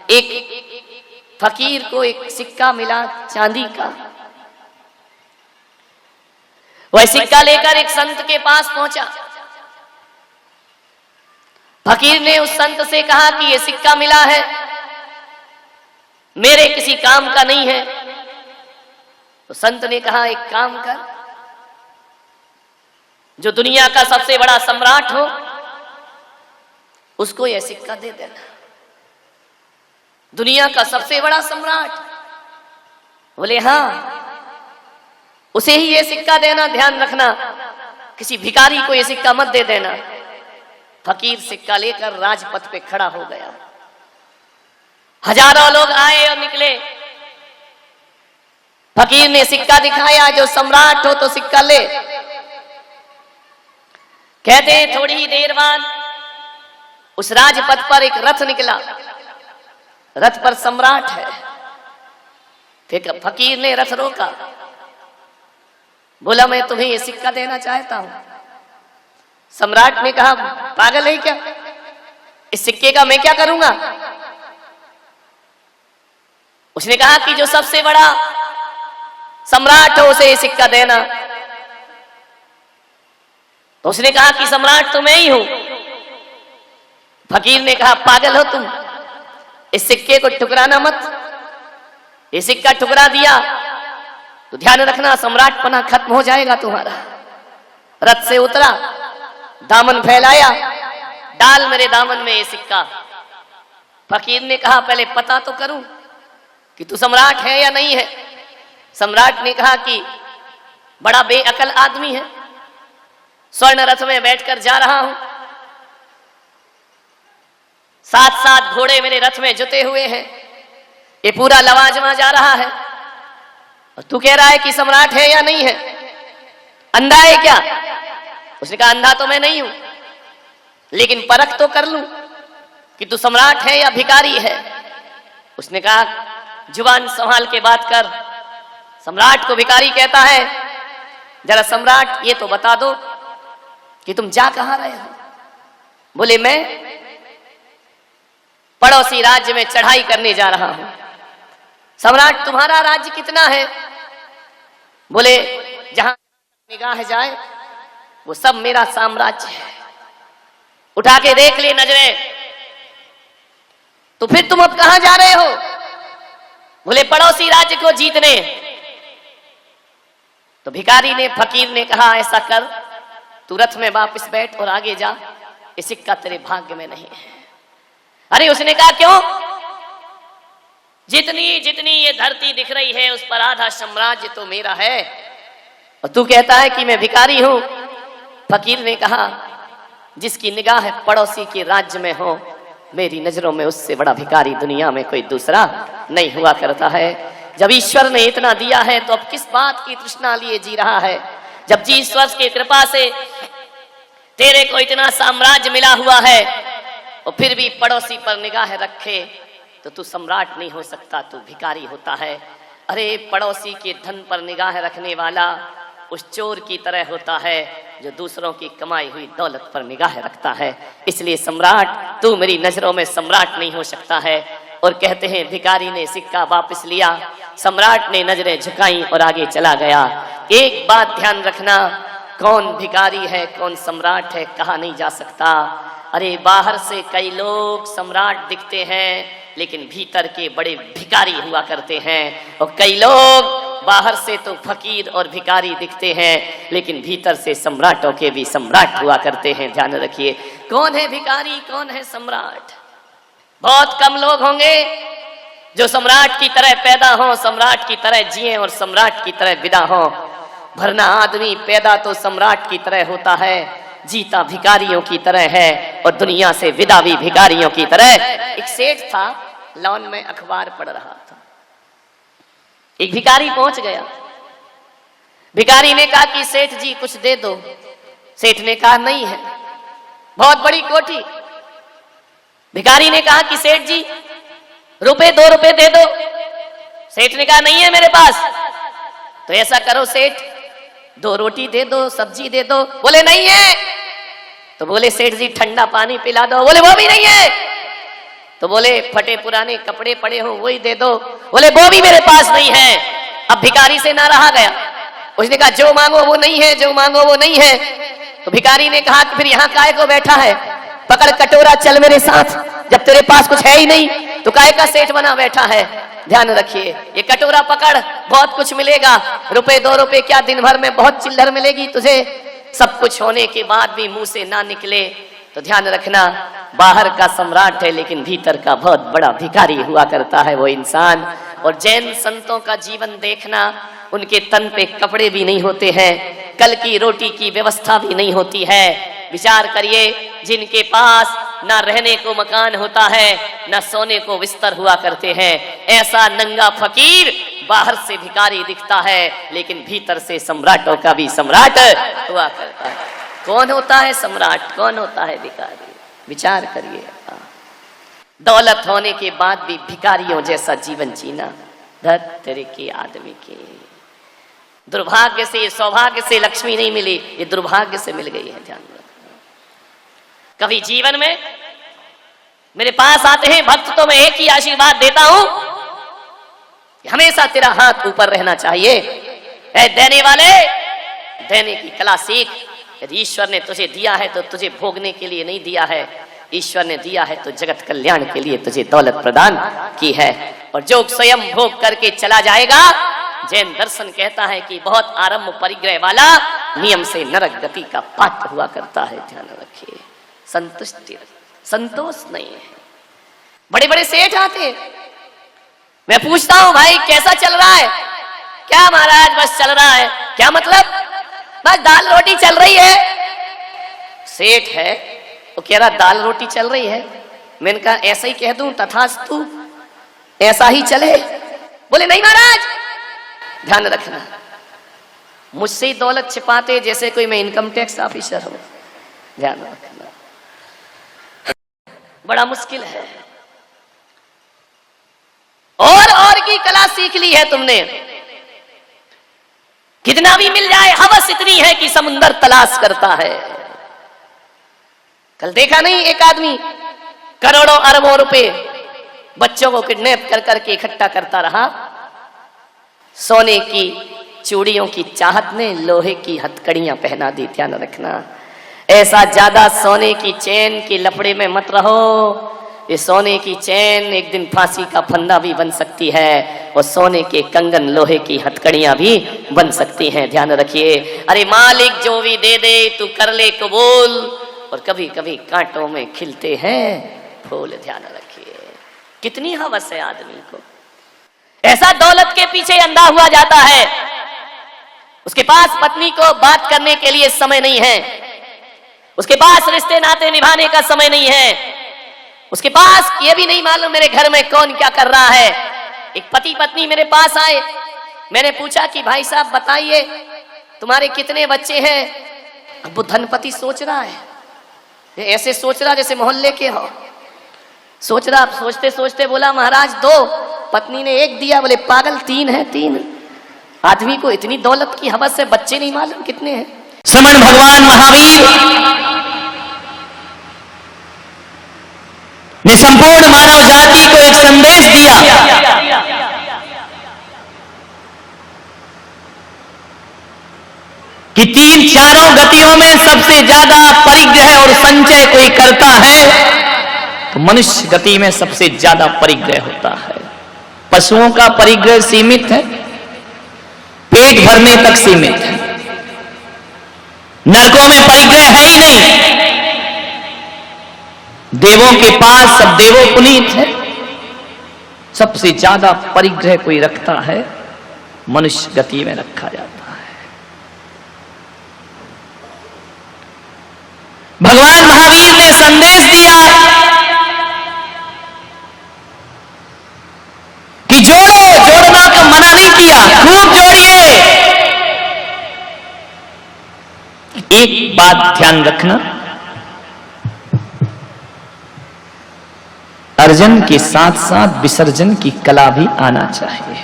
एक फकीर को एक सिक्का मिला चांदी का। वह सिक्का लेकर एक संत के पास पहुंचा। फकीर ने उस संत से कहा कि यह सिक्का मिला है, मेरे किसी काम का नहीं है। तो संत ने कहा एक काम कर, जो दुनिया का सबसे बड़ा सम्राट हो उसको यह सिक्का दे देना। दुनिया का सबसे बड़ा सम्राट? बोले हाँ, उसे ही ये सिक्का देना, ध्यान रखना किसी भिखारी को ये सिक्का मत दे देना। फकीर सिक्का लेकर राजपथ पे खड़ा हो गया। हजारों लोग आए और निकले। फकीर ने सिक्का दिखाया, जो सम्राट हो तो सिक्का ले। कहते हैं थोड़ी ही देर बाद उस राजपथ पर एक रथ निकला। रथ पर सम्राट है। फिर फकीर ने रथ रोका, बोला मैं तुम्हें ये सिक्का देना चाहता हूं। सम्राट ने कहा पागल है क्या, इस सिक्के का मैं क्या करूंगा? उसने कहा कि जो सबसे बड़ा सम्राट हो उसे ये सिक्का देना। तो उसने कहा कि सम्राट तो मैं ही हूं। फकीर ने कहा पागल हो तुम, इस सिक्के को ठुकराना मत। ये सिक्का ठुकरा दिया तो ध्यान रखना सम्राट पना खत्म हो जाएगा तुम्हारा। रथ से उतरा, दामन फैलाया, डाल मेरे दामन में ये सिक्का। फकीर ने कहा पहले पता तो करूं कि तू सम्राट है या नहीं है। सम्राट ने कहा कि बड़ा बेअकल आदमी है, स्वर्ण रथ में बैठकर जा रहा हूं, 7-7 घोड़े मेरे रथ में जुते हुए हैं, ये पूरा लवाजमा जा रहा है, और तू कह रहा है कि सम्राट है या नहीं है, अंधा है क्या? उसने कहा अंधा तो मैं नहीं हूं, लेकिन परख तो कर लूं कि तू सम्राट है या भिखारी है। उसने कहा जुबान संभाल के बात कर, सम्राट को भिखारी कहता है। जरा सम्राट ये तो बता दो कि तुम जा कहां रहे हो? बोले मैं पड़ोसी राज्य में चढ़ाई करने जा रहा हूं। सम्राट तुम्हारा राज्य कितना है? बोले जहां निगाह जाए वो सब मेरा साम्राज्य है, उठा के देख ले नजरें। तो फिर तुम अब कहां जा रहे हो? बोले पड़ोसी राज्य को जीतने। तो भिखारी ने, फकीर ने कहा ऐसा कर, तू रथ में वापस बैठ और आगे जा, ये सिक्का तेरे भाग्य में नहीं है। अरे उसने कहा क्यों? जितनी जितनी ये धरती दिख रही है उस पर आधा साम्राज्य तो मेरा है, और तू कहता है कि मैं भिखारी हूं। फकीर ने कहा जिसकी निगाह पड़ोसी के राज्य में हो, मेरी नजरों में उससे बड़ा भिखारी दुनिया में कोई दूसरा नहीं हुआ करता है। जब ईश्वर ने इतना दिया है तो अब किस बात की तृष्णा लिए जी रहा है? जब जी ईश्वर की कृपा से तेरे को इतना साम्राज्य मिला हुआ है और फिर भी पड़ोसी पर निगाह रखे तो तू सम्राट नहीं हो सकता, तू भिखारी होता है। अरे पड़ोसी के धन पर निगाह रखने वाला उस चोर की तरह होता है जो दूसरों की कमाई हुई दौलत पर निगाह रखता है। इसलिए सम्राट, तू मेरी नजरों में सम्राट नहीं हो सकता है। और कहते हैं भिखारी ने सिक्का वापस लिया, सम्राट ने नजरें झुकाई और आगे चला गया। एक बात ध्यान रखना, कौन भिखारी है कौन सम्राट है कहा नहीं जा सकता। अरे बाहर से कई लोग सम्राट दिखते हैं लेकिन भीतर के बड़े भिखारी हुआ करते हैं, और कई लोग बाहर से तो फकीर और भिखारी दिखते हैं लेकिन भीतर से सम्राटों के भी सम्राट हुआ करते हैं। ध्यान रखिए, कौन है भिखारी कौन है सम्राट? बहुत कम लोग होंगे जो सम्राट की तरह पैदा हों, सम्राट की तरह जिए और सम्राट की तरह विदा हों। वरना आदमी पैदा तो सम्राट की तरह होता है, जीता भिखारियों की तरह है और दुनिया से विदा भी भिखारियों की तरह। एक सेठ था, लॉन में अखबार पढ़ रहा था, एक भिखारी पहुंच गया। भिखारी ने कहा कि सेठ जी कुछ दे दो। सेठ ने कहा नहीं है, बहुत बड़ी कोठी। भिखारी ने कहा कि सेठ जी रुपए 2 रुपए दे दो। सेठ ने कहा नहीं है मेरे पास। तो ऐसा करो सेठ 2 रोटी दे दो, सब्जी दे दो। बोले नहीं है। तो बोले सेठ जी ठंडा पानी पिला दो। बोले वो भी नहीं है। तो बोले फटे पुराने कपड़े पड़े हो वही दे दो। बोले वो भी मेरे पास नहीं है। अब भिखारी से ना रहा गया, उसने कहा जो मांगो वो नहीं है, जो मांगो वो नहीं है। तो भिखारी ने कहा कि फिर यहाँ काहे को बैठा है, पकड़ कटोरा चल मेरे साथ, जब तेरे पास कुछ है ही नहीं तो काहे का सेठ बना बैठा है। ध्यान रखिए, ये कटोरा पकड़, बहुत कुछ मिलेगा, रुपए 2 रुपए क्या दिन भर में बहुत चिल्लर मिलेगी तुझे। सब कुछ होने के बाद भी मुंह से ना निकले तो ध्यान रखना, बाहर का सम्राट है लेकिन भीतर का बहुत बड़ा भिखारी हुआ करता है वो इंसान। और जैन संतों का जीवन देखना, उनके तन पे कपड़े भी नहीं होते हैं, कल की रोटी की व्यवस्था भी नहीं होती है। विचार करिए, जिनके पास ना रहने को मकान होता है ना सोने को बिस्तर हुआ करते हैं, ऐसा नंगा फकीर बाहर से भिखारी दिखता है लेकिन भीतर से सम्राटों का भी सम्राट हुआ करता है। कौन होता है सम्राट, कौन होता है भिखारी? विचार करिए। दौलत होने के बाद भी भिखारियों जैसा जीवन जीना, धत्तरे के आदमी के दुर्भाग्य से, सौभाग्य से लक्ष्मी नहीं मिली, ये दुर्भाग्य से मिल गई है। ध्यान रखना, कभी जीवन में मेरे पास आते हैं भक्त तो मैं एक ही आशीर्वाद देता हूं, हमेशा तेरा हाथ ऊपर रहना चाहिए। ऐ देने वाले, देने की कला सीख। यदि ईश्वर ने तुझे दिया है तो तुझे भोगने के लिए नहीं दिया है, ईश्वर ने दिया है तो जगत कल्याण के लिए तुझे दौलत प्रदान की है। और जो स्वयं भोग करके चला जाएगा, जैन दर्शन कहता है कि बहुत आरंभ परिग्रह वाला नियम से नरक गति का पात्र हुआ करता है। ध्यान रखिए, संतुष्टि, संतोष नहीं है। बड़े बड़े सेठ आते, मैं पूछता हूं भाई कैसा चल रहा है? क्या महाराज बस चल रहा है। क्या मतलब? बस दाल रोटी चल रही है। सेठ है वो कह रहा दाल रोटी चल रही है। मैंने कहा ऐसा ही कह दूं तथास्तु, ऐसा ही चले? बोले नहीं महाराज, ध्यान रखना, मुझसे ही दौलत छिपाते जैसे कोई मैं इनकम टैक्स ऑफिसर हूं। ध्यान रखना, बड़ा मुश्किल है। और की कला सीख ली है तुमने, कितना भी मिल जाए, हवस इतनी है कि समुंदर तलाश करता है। कल देखा नहीं, एक आदमी करोड़ों अरबों रुपए बच्चों को किडनैप कर करके इकट्ठा करता रहा। सोने की चूड़ियों की चाहत ने लोहे की हथकड़ियां पहना दी। ध्यान रखना, ऐसा ज्यादा सोने की चैन के लफड़े में मत रहो। ये सोने की चैन एक दिन फांसी का फंदा भी बन सकती है, और सोने के कंगन लोहे की हथकड़ियां भी बन सकती हैं। ध्यान रखिए, अरे मालिक जो भी दे दे तू कर ले कबूल, और कभी कभी कांटों में खिलते हैं फूल। ध्यान रखिए, कितनी हवस है आदमी को, ऐसा दौलत के पीछे अंधा हुआ जाता है। उसके पास पत्नी को बात करने के लिए समय नहीं है, उसके पास रिश्ते नाते निभाने का समय नहीं है, उसके पास ये भी नहीं मालूम मेरे घर में कौन क्या कर रहा है। एक पति पत्नी मेरे पास आए, मैंने पूछा कि भाई साहब बताइए तुम्हारे कितने बच्चे हैं? अब वो धनपति सोच रहा है, ऐसे सोच रहा जैसे मोहल्ले के हो, सोच रहा। सोचते सोचते बोला महाराज 2, पत्नी ने 1 दिया। बोले पागल 3 है, 3। आदमी को इतनी दौलत की हवस है, बच्चे नहीं मालूम कितने हैं। श्रमण भगवान महावीर ने संपूर्ण मानव जाति को एक संदेश दिया कि 3 गतियों में सबसे ज्यादा परिग्रह और संचय कोई करता है तो मनुष्य गति में सबसे ज्यादा परिग्रह होता है। पशुओं का परिग्रह सीमित है, पेट भरने तक सीमित है। नरकों में परिग्रह है ही नहीं। देवों के पास सब देवों पुनीत है। सबसे ज्यादा परिग्रह कोई रखता है, मनुष्य गति में रखा जाता है। भगवान महावीर ने संदेश दिया कि जोड़ो, जोड़ना का मना नहीं किया, खूब जोड़िए। एक बात ध्यान रखना, अर्जन के साथ साथ विसर्जन की कला भी आना चाहिए।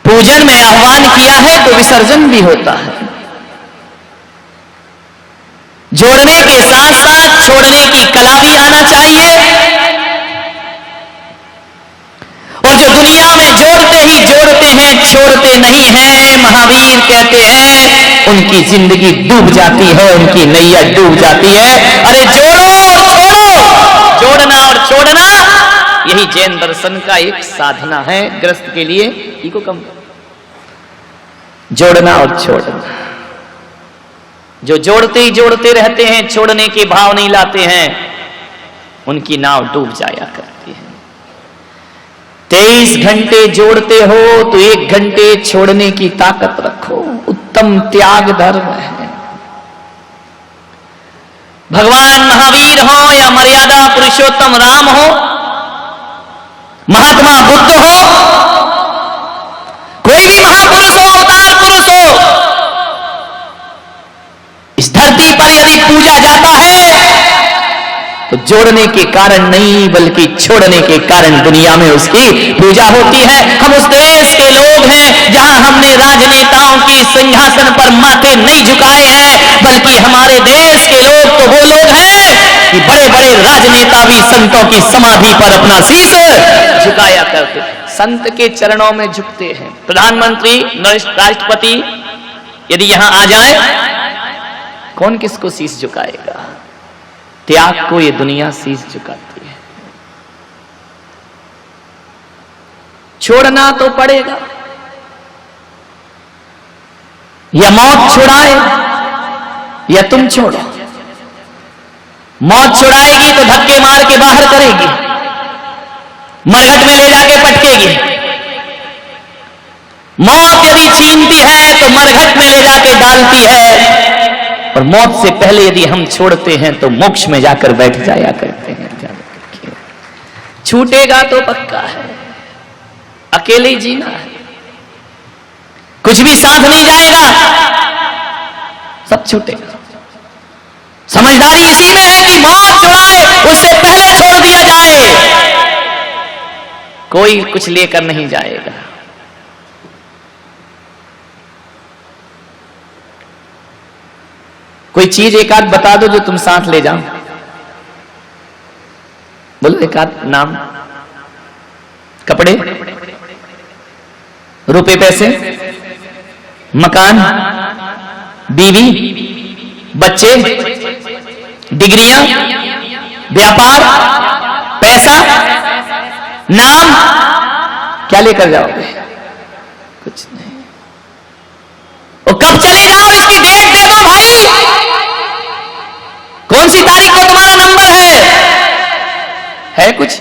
पूजन में आह्वान किया है तो विसर्जन भी होता है। जोड़ने के साथ साथ छोड़ने की कला भी आना चाहिए। और जो दुनिया में जोड़ते ही जोड़ते हैं, छोड़ते नहीं हैं, महावीर कहते हैं उनकी जिंदगी डूब जाती है, उनकी नैया डूब जाती है। अरे जोड़ो और छोड़ो, जोड़ना और छोड़ना, यही जैन दर्शन का एक साधना है गृहस्थ के लिए। इको कम, जोड़ना और छोड़ना। जो जोड़ते ही जोड़ते रहते हैं, छोड़ने के भाव नहीं लाते हैं, उनकी नाव डूब जाया करती है। 23 घंटे जोड़ते हो तो 1 घंटे छोड़ने की ताकत रखो, उत्तम त्याग धर्म है। भगवान महावीर हो या मर्यादा पुरुषोत्तम राम हो, महात्मा बुद्ध हो, कोई भी महापुरुष हो, अवतार पुरुष हो, इस धरती पर यदि पूजा जाता है तो जोड़ने के कारण नहीं बल्कि छोड़ने के कारण दुनिया में उसकी पूजा होती है। हम उस देश के लोग हैं जहां हमने राजनेताओं की सिंहासन पर माथे नहीं झुकाए हैं, बल्कि हमारे देश के लोग तो वो लोग हैं कि बड़े बड़े राजनेता भी संतों की समाधि पर अपना शीश झुकाया करते, संत के चरणों में झुकते हैं। प्रधानमंत्री, राष्ट्रपति यदि यहां आ जाए, कौन किसको शीश झुकाएगा? त्याग को ये दुनिया शीश झुकाती है। छोड़ना तो पड़ेगा, या मौत छुड़ाए या तुम छोड़ो। मौत छुड़ाएगी तो धक्के मार के बाहर करेगी, मरघट में ले जाके पटकेगी। मौत यदि छीनती है तो मरघट में ले जाके डालती है, और मौत से पहले यदि हम छोड़ते हैं तो मोक्ष में जाकर बैठ जाया करते हैं। छूटेगा तो पक्का है, अकेले ही जीना है, कुछ भी साथ नहीं जाएगा, सब छूटेगा। समझदारी इसी में है कि मौत जो आए उससे पहले छोड़ दिया जाए, कोई कुछ लेकर नहीं जाएगा। कोई चीज एक आध बता दो जो तुम साथ ले जाओ, बोलो एक आध नाम। कपड़े, रुपए पैसे, मकान, बीवी, बच्चे, डिग्रियां, व्यापार, पैसा, नाम, क्या लेकर जाओगे? कुछ नहीं। वो कब चले जाओ इसकी डेट दे दो भाई, कौन सी तारीख को तुम्हारा नंबर है कुछ?